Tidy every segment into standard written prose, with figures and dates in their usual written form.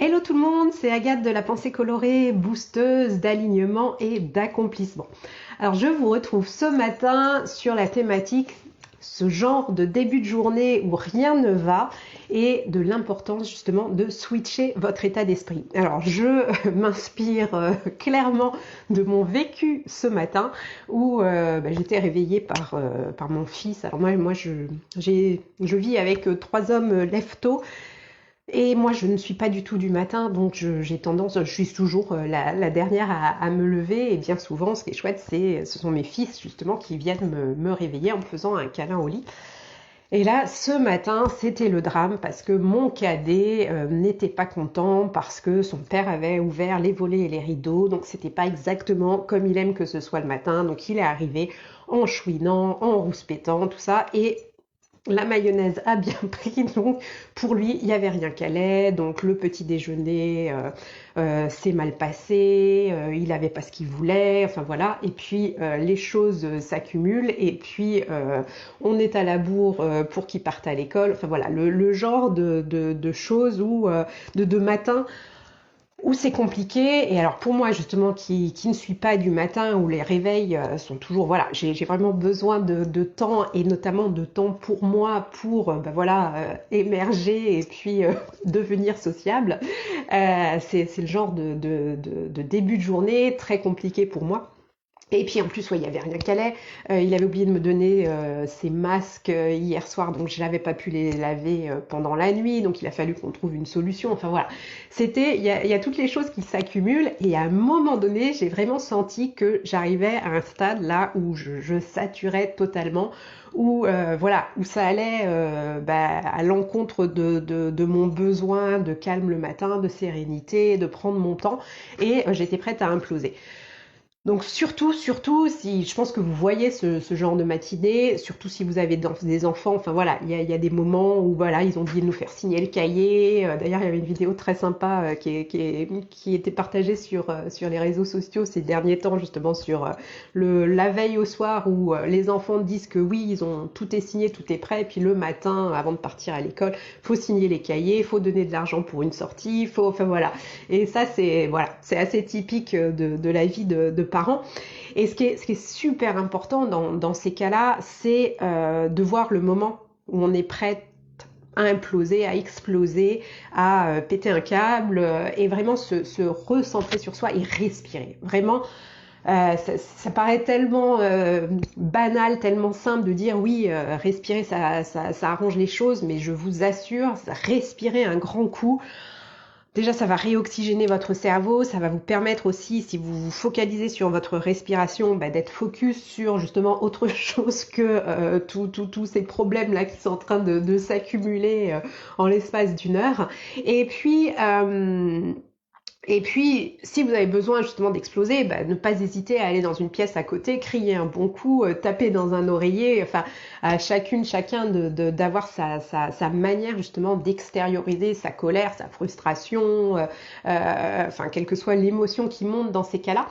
Hello tout le monde, c'est Agathe de la pensée colorée, boosteuse d'alignement et d'accomplissement. Alors je vous retrouve ce matin sur la thématique, ce genre de début de journée où rien ne va et de l'importance justement de switcher votre état d'esprit. Alors je m'inspire clairement de mon vécu ce matin où j'étais réveillée par mon fils. Alors moi je vis avec trois hommes lève-tôt. Et moi, je ne suis pas du tout du matin, donc j'ai tendance, je suis toujours la dernière à me lever. Et bien souvent, ce qui est chouette, ce sont mes fils justement qui viennent me réveiller en me faisant un câlin au lit. Et là, ce matin, c'était le drame parce que mon cadet n'était pas content parce que son père avait ouvert les volets et les rideaux, donc c'était pas exactement comme il aime que ce soit le matin. Donc il est arrivé en chouinant, en rouspétant, tout ça, et la mayonnaise a bien pris, donc pour lui, il n'y avait rien qui allait, donc le petit déjeuner s'est mal passé, il n'avait pas ce qu'il voulait, enfin voilà, et puis les choses s'accumulent, et puis on est à la bourre pour qu'il parte à l'école, enfin voilà, le genre de choses où, de matin, où c'est compliqué. Et alors pour moi justement qui ne suis pas du matin, où les réveils sont toujours, voilà, j'ai vraiment besoin de temps, et notamment de temps pour moi, pour émerger et puis devenir sociable. C'est le genre de début de journée très compliqué pour moi. Et puis en plus, ouais, il n'y avait rien qui allait. Il avait oublié de me donner ses masques hier soir, donc je n'avais pas pu les laver pendant la nuit, donc il a fallu qu'on trouve une solution. Enfin voilà, il y a toutes les choses qui s'accumulent, et à un moment donné, j'ai vraiment senti que j'arrivais à un stade là où je saturais totalement, où où ça allait à l'encontre de mon besoin de calme le matin, de sérénité, de prendre mon temps, et j'étais prête à imploser. Donc surtout, si je pense que vous voyez ce genre de matinée, surtout si vous avez des enfants, enfin voilà, il y a des moments où voilà, ils ont oublié de nous faire signer le cahier. D'ailleurs, il y avait une vidéo très sympa qui était partagée sur les réseaux sociaux ces derniers temps, justement sur la veille au soir, où les enfants disent que oui, tout est signé, tout est prêt, et puis le matin, avant de partir à l'école, faut signer les cahiers, faut donner de l'argent pour une sortie, enfin voilà. Et ça, c'est assez typique de la vie de parents. Et ce qui est super important dans ces cas-là, c'est de voir le moment où on est prêt à imploser, à exploser, à péter un câble, et vraiment se recentrer sur soi et respirer. Vraiment, ça paraît tellement banal, tellement simple de dire oui, respirer, ça arrange les choses, mais je vous assure, respirer un grand coup, déjà, ça va réoxygéner votre cerveau, ça va vous permettre aussi, si vous vous focalisez sur votre respiration, d'être focus sur justement autre chose que tous ces problèmes-là qui sont en train de s'accumuler en l'espace d'une heure. Et puis, et puis, si vous avez besoin justement d'exploser, ne pas hésiter à aller dans une pièce à côté, crier un bon coup, taper dans un oreiller, enfin, à chacun d'avoir sa manière justement d'extérioriser sa colère, sa frustration, enfin, quelle que soit l'émotion qui monte dans ces cas-là.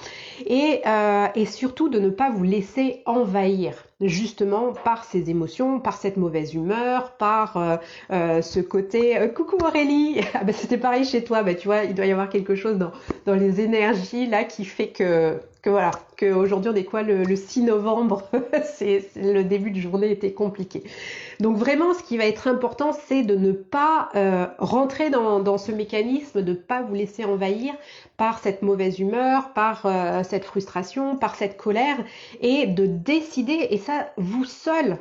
Et surtout de ne pas vous laisser envahir justement par ces émotions, par cette mauvaise humeur, par ce côté coucou Aurélie, ah c'était pareil chez toi, tu vois, il doit y avoir quelque chose dans les énergies là qui fait que voilà, qu'aujourd'hui on est quoi, le 6 novembre, le début de journée était compliqué. Donc vraiment, ce qui va être important, c'est de ne pas rentrer dans ce mécanisme, de ne pas vous laisser envahir par cette mauvaise humeur, par cette frustration, par cette colère, et de décider, et ça, vous seul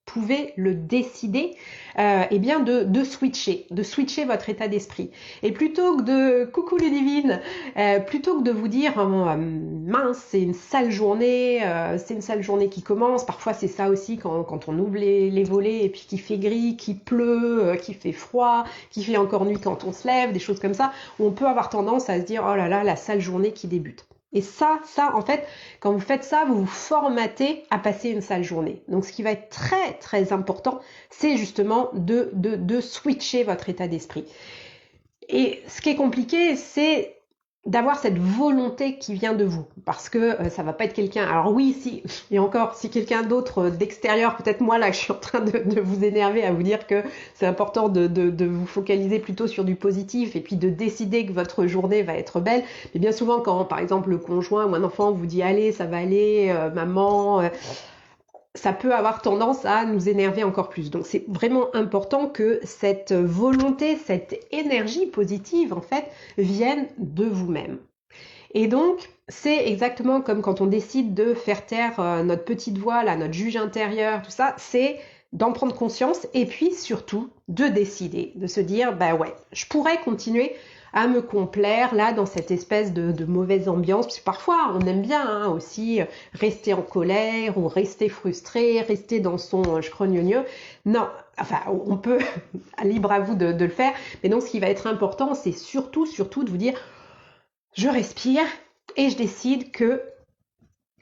pouvez le décider, de switcher votre état d'esprit. Et plutôt que de coucou Ludivine, plutôt que de vous dire mince, c'est une sale journée, qui commence. Parfois c'est ça aussi quand on ouvre les volets et puis qu'il fait gris, qu'il pleut, qu'il fait froid, qu'il fait encore nuit quand on se lève, des choses comme ça, où on peut avoir tendance à se dire oh là là, la sale journée qui débute. Et ça, en fait, quand vous faites ça, vous vous formatez à passer une sale journée. Donc, ce qui va être très, très important, c'est justement de switcher votre état d'esprit. Et ce qui est compliqué, c'est d'avoir cette volonté qui vient de vous, parce que ça va pas être quelqu'un. Alors oui, si et encore, si quelqu'un d'autre d'extérieur, peut-être moi là, je suis en train de vous énerver à vous dire que c'est important de vous focaliser plutôt sur du positif et puis de décider que votre journée va être belle. Mais bien souvent, quand par exemple le conjoint ou un enfant vous dit allez, ça va aller, maman. Ça peut avoir tendance à nous énerver encore plus. Donc c'est vraiment important que cette volonté, cette énergie positive en fait vienne de vous-même. Et donc c'est exactement comme quand on décide de faire taire notre petite voix, là, notre juge intérieur, tout ça, c'est d'en prendre conscience et puis surtout de décider, de se dire bah ouais, je pourrais continuer à me complaire là dans cette espèce de mauvaise ambiance, parce que parfois on aime bien hein, aussi rester en colère ou rester frustré, rester dans son je crogne-gneu. Non, enfin on peut, libre à vous de le faire, mais donc ce qui va être important c'est surtout de vous dire je respire et je décide que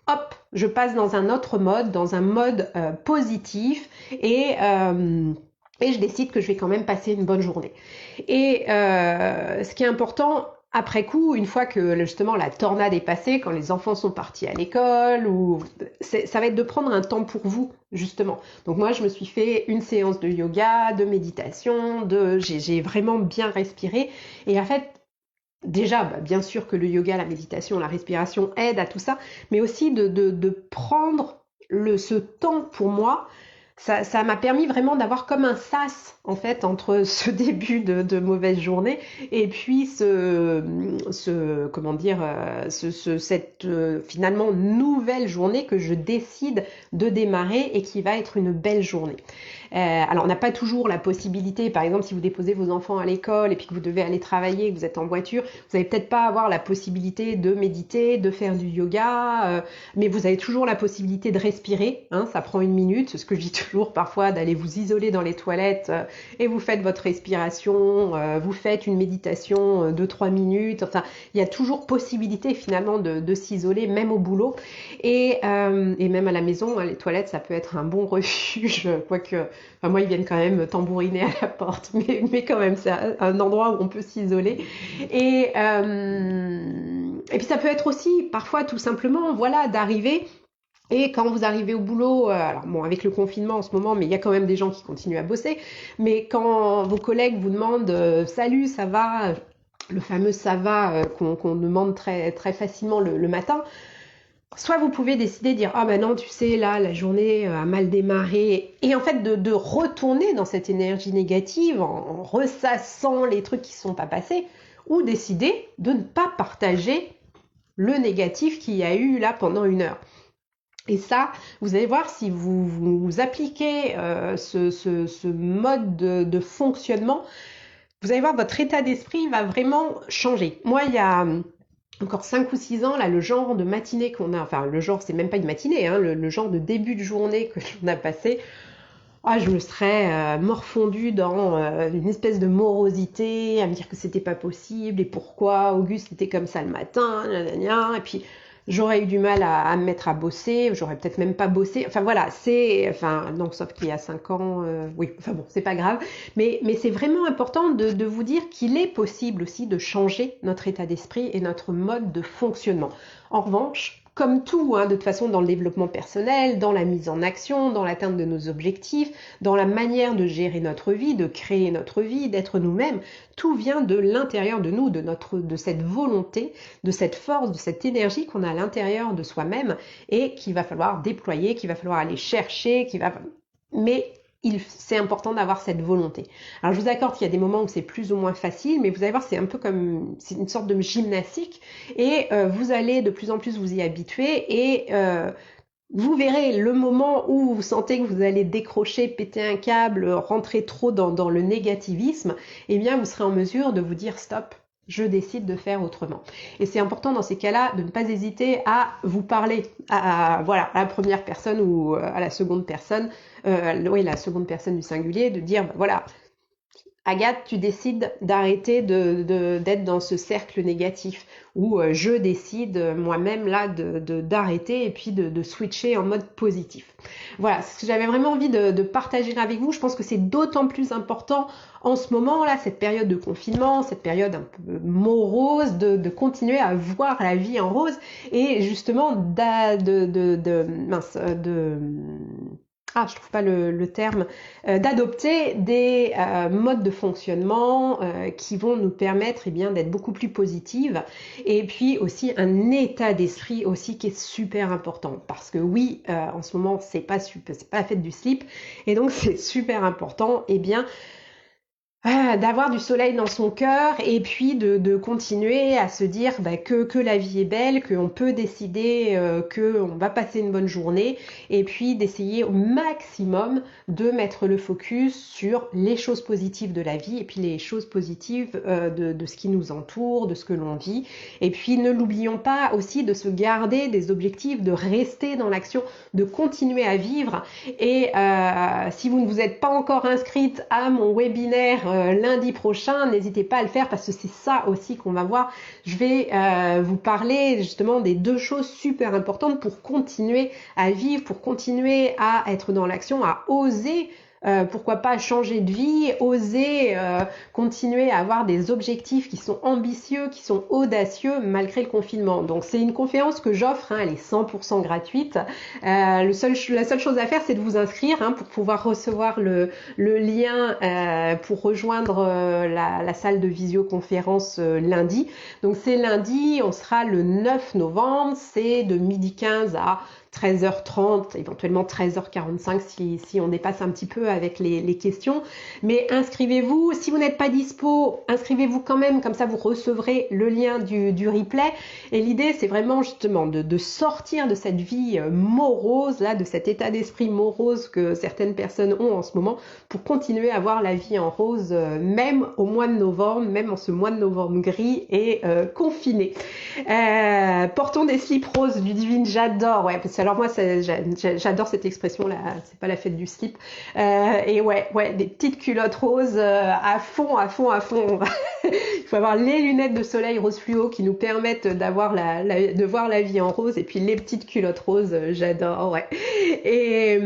hop, je passe dans un autre mode, dans un mode positif et je décide que je vais quand même passer une bonne journée. Et ce qui est important, après coup, une fois que justement la tornade est passée, quand les enfants sont partis à l'école, ça va être de prendre un temps pour vous, justement. Donc moi, je me suis fait une séance de yoga, de méditation, j'ai vraiment bien respiré. Et en fait, déjà, bah, bien sûr que le yoga, la méditation, la respiration aident à tout ça, mais aussi de prendre ce temps pour moi. Ça m'a permis vraiment d'avoir comme un sas en fait entre ce début de mauvaise journée et puis comment dire cette finalement nouvelle journée que je décide de démarrer et qui va être une belle journée. Alors on n'a pas toujours la possibilité, par exemple si vous déposez vos enfants à l'école et puis que vous devez aller travailler, que vous êtes en voiture, vous n'allez peut-être pas avoir la possibilité de méditer, de faire du yoga, mais vous avez toujours la possibilité de respirer, hein, ça prend 1 minute, ce que je dis toujours parfois, d'aller vous isoler dans les toilettes et vous faites votre respiration, vous faites une méditation 2-3 minutes, enfin il y a toujours possibilité finalement de s'isoler même au boulot et même à la maison, hein, les toilettes ça peut être un bon refuge, quoique enfin, moi ils viennent quand même tambouriner à la porte, mais quand même c'est un endroit où on peut s'isoler et puis ça peut être aussi parfois tout simplement voilà d'arriver. Et quand vous arrivez au boulot, alors bon, avec le confinement en ce moment, mais il y a quand même des gens qui continuent à bosser, mais quand vos collègues vous demandent salut, ça va, le fameux ça va qu'on demande très, très facilement le matin, soit vous pouvez décider de dire ah ben non, tu sais, là, la journée a mal démarré, et en fait de retourner dans cette énergie négative en ressassant les trucs qui ne sont pas passés, ou décider de ne pas partager le négatif qu'il y a eu là pendant 1 heure. Et ça, vous allez voir si vous appliquez ce mode de fonctionnement, vous allez voir votre état d'esprit va vraiment changer. Moi, il y a encore 5 ou 6 ans, là, le genre de matinée qu'on a, enfin le genre, c'est même pas une matinée, hein, le genre de début de journée que l'on a passé, je me serais morfondue dans une espèce de morosité, à me dire que c'était pas possible, et pourquoi Auguste était comme ça le matin, gna gna gna, et puis j'aurais eu du mal à me mettre à bosser, j'aurais peut-être même pas bossé, enfin voilà, non, sauf qu'il y a 5 ans, oui, enfin bon, c'est pas grave, mais c'est vraiment important de vous dire qu'il est possible aussi de changer notre état d'esprit et notre mode de fonctionnement. En revanche, comme tout, hein, de toute façon, dans le développement personnel, dans la mise en action, dans l'atteinte de nos objectifs, dans la manière de gérer notre vie, de créer notre vie, d'être nous-mêmes, tout vient de l'intérieur de nous, de cette volonté, de cette force, de cette énergie qu'on a à l'intérieur de soi-même et qu'il va falloir déployer, qu'il va falloir aller chercher, mais c'est important d'avoir cette volonté. Alors je vous accorde qu'il y a des moments où c'est plus ou moins facile, mais vous allez voir, c'est un peu comme c'est une sorte de gymnastique et vous allez de plus en plus vous y habituer et vous verrez le moment où vous sentez que vous allez décrocher, péter un câble, rentrer trop dans le négativisme, eh bien vous serez en mesure de vous dire stop. Je décide de faire autrement. Et c'est important dans ces cas-là de ne pas hésiter à vous parler à la première personne ou à la seconde personne, la seconde personne du singulier, de dire voilà, Agathe, tu décides d'arrêter d'être dans ce cercle négatif, ou je décide moi-même là d'arrêter et puis de switcher en mode positif. Voilà, ce que j'avais vraiment envie de partager avec vous. Je pense que c'est d'autant plus important en ce moment là, cette période de confinement, cette période un peu morose, de continuer à voir la vie en rose et justement je trouve pas le terme, d'adopter des modes de fonctionnement qui vont nous permettre bien d'être beaucoup plus positives et puis aussi un état d'esprit aussi qui est super important parce que oui, en ce moment c'est pas la fête du slip et donc c'est super important bien d'avoir du soleil dans son cœur et puis de continuer à se dire que la vie est belle, qu'on peut décider qu'on va passer une bonne journée et puis d'essayer au maximum de mettre le focus sur les choses positives de la vie et puis les choses positives de ce qui nous entoure, de ce que l'on vit. Et puis ne l'oublions pas aussi de se garder des objectifs, de rester dans l'action, de continuer à vivre. Et si vous ne vous êtes pas encore inscrite à mon webinaire lundi prochain, n'hésitez pas à le faire parce que c'est ça aussi qu'on va voir. Je vais vous parler justement des deux choses super importantes pour continuer à vivre, pour continuer à être dans l'action, à oser pourquoi pas changer de vie, oser continuer à avoir des objectifs qui sont ambitieux, qui sont audacieux malgré le confinement. Donc c'est une conférence que j'offre, elle est 100% gratuite. La seule chose à faire, c'est de vous inscrire pour pouvoir recevoir le lien pour rejoindre la salle de visioconférence lundi. Donc c'est lundi, on sera le 9 novembre, c'est de 12h15 à 13h30, éventuellement 13h45 si on dépasse un petit peu avec les questions. Mais inscrivez-vous. Si vous n'êtes pas dispo, inscrivez-vous quand même, comme ça vous recevrez le lien du replay. Et l'idée, c'est vraiment justement de sortir de cette vie morose, là, de cet état d'esprit morose que certaines personnes ont en ce moment, pour continuer à voir la vie en rose, même au mois de novembre, même en ce mois de novembre gris et confiné. Portons des slips roses, Ludivine, j'adore, ouais, parce que alors moi j'adore cette expression là, c'est pas la fête du slip, et ouais, des petites culottes roses à fond. Il faut avoir les lunettes de soleil rose fluo qui nous permettent de voir la vie en rose, et puis les petites culottes roses, j'adore, ouais. Et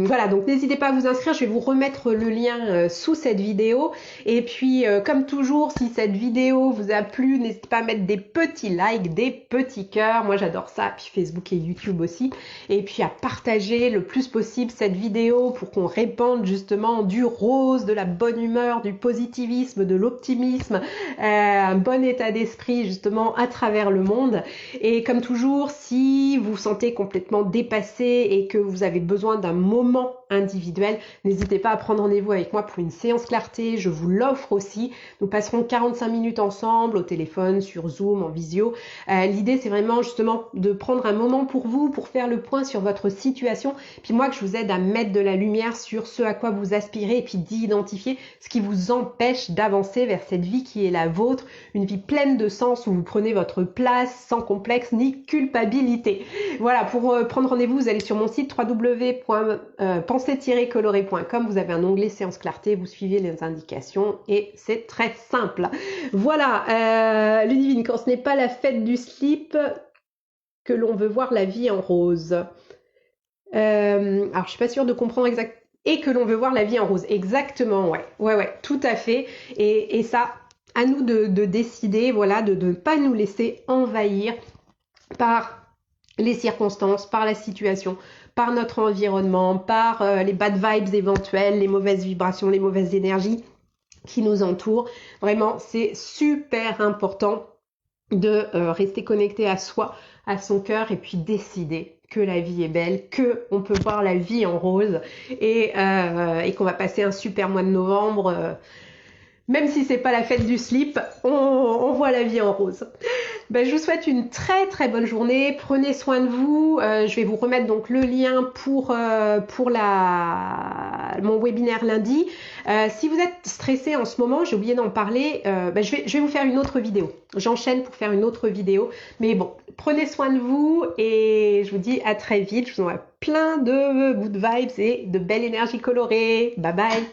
voilà, donc n'hésitez pas à vous inscrire, je vais vous remettre le lien sous cette vidéo, et puis comme toujours, si cette vidéo vous a plu, n'hésitez pas à mettre des petits likes, des petits cœurs, moi j'adore ça, puis Facebook et YouTube aussi, et puis à partager le plus possible cette vidéo pour qu'on répande justement du rose, de la bonne humeur, du positivisme, de l'optimisme, un bon état d'esprit justement à travers le monde. Et comme toujours, si vous vous sentez complètement dépassé et que vous avez besoin d'un moment individuel, n'hésitez pas à prendre rendez-vous avec moi pour une séance clarté, je vous l'offre aussi. Nous passerons 45 minutes ensemble au téléphone, sur Zoom, en visio. L'idée, c'est vraiment justement de prendre un moment pour vous, pour faire le point sur votre situation, puis moi que je vous aide à mettre de la lumière sur ce à quoi vous aspirez et puis d'identifier ce qui vous empêche d'avancer vers cette vie qui est la vôtre, une vie pleine de sens où vous prenez votre place sans complexe ni culpabilité. Voilà, pour prendre rendez-vous, vous allez sur mon site www.penser-coloré.com, vous avez un onglet séance clarté, vous suivez les indications et c'est très simple. Voilà, Ludivine, quand ce n'est pas la fête du slip que l'on veut voir la vie en rose. Alors je suis pas sûre de comprendre exactement. Et que l'on veut voir la vie en rose. Exactement, ouais, tout à fait. Et ça, à nous de décider, voilà, de ne pas nous laisser envahir par les circonstances, par la situation, par notre environnement, par les bad vibes éventuelles, les mauvaises vibrations, les mauvaises énergies qui nous entourent. Vraiment, c'est super important de rester connecté à soi, à son cœur, et puis décider que la vie est belle, que on peut voir la vie en rose, et qu'on va passer un super mois de novembre. Même si c'est pas la fête du slip, on voit la vie en rose. Je vous souhaite une très très bonne journée. Prenez soin de vous. Je vais vous remettre donc le lien pour mon webinaire lundi. Si vous êtes stressé en ce moment, j'ai oublié d'en parler, je vais vous faire une autre vidéo. J'enchaîne pour faire une autre vidéo. Mais bon, prenez soin de vous et je vous dis à très vite. Je vous envoie plein de good vibes et de belles énergies colorées. Bye bye.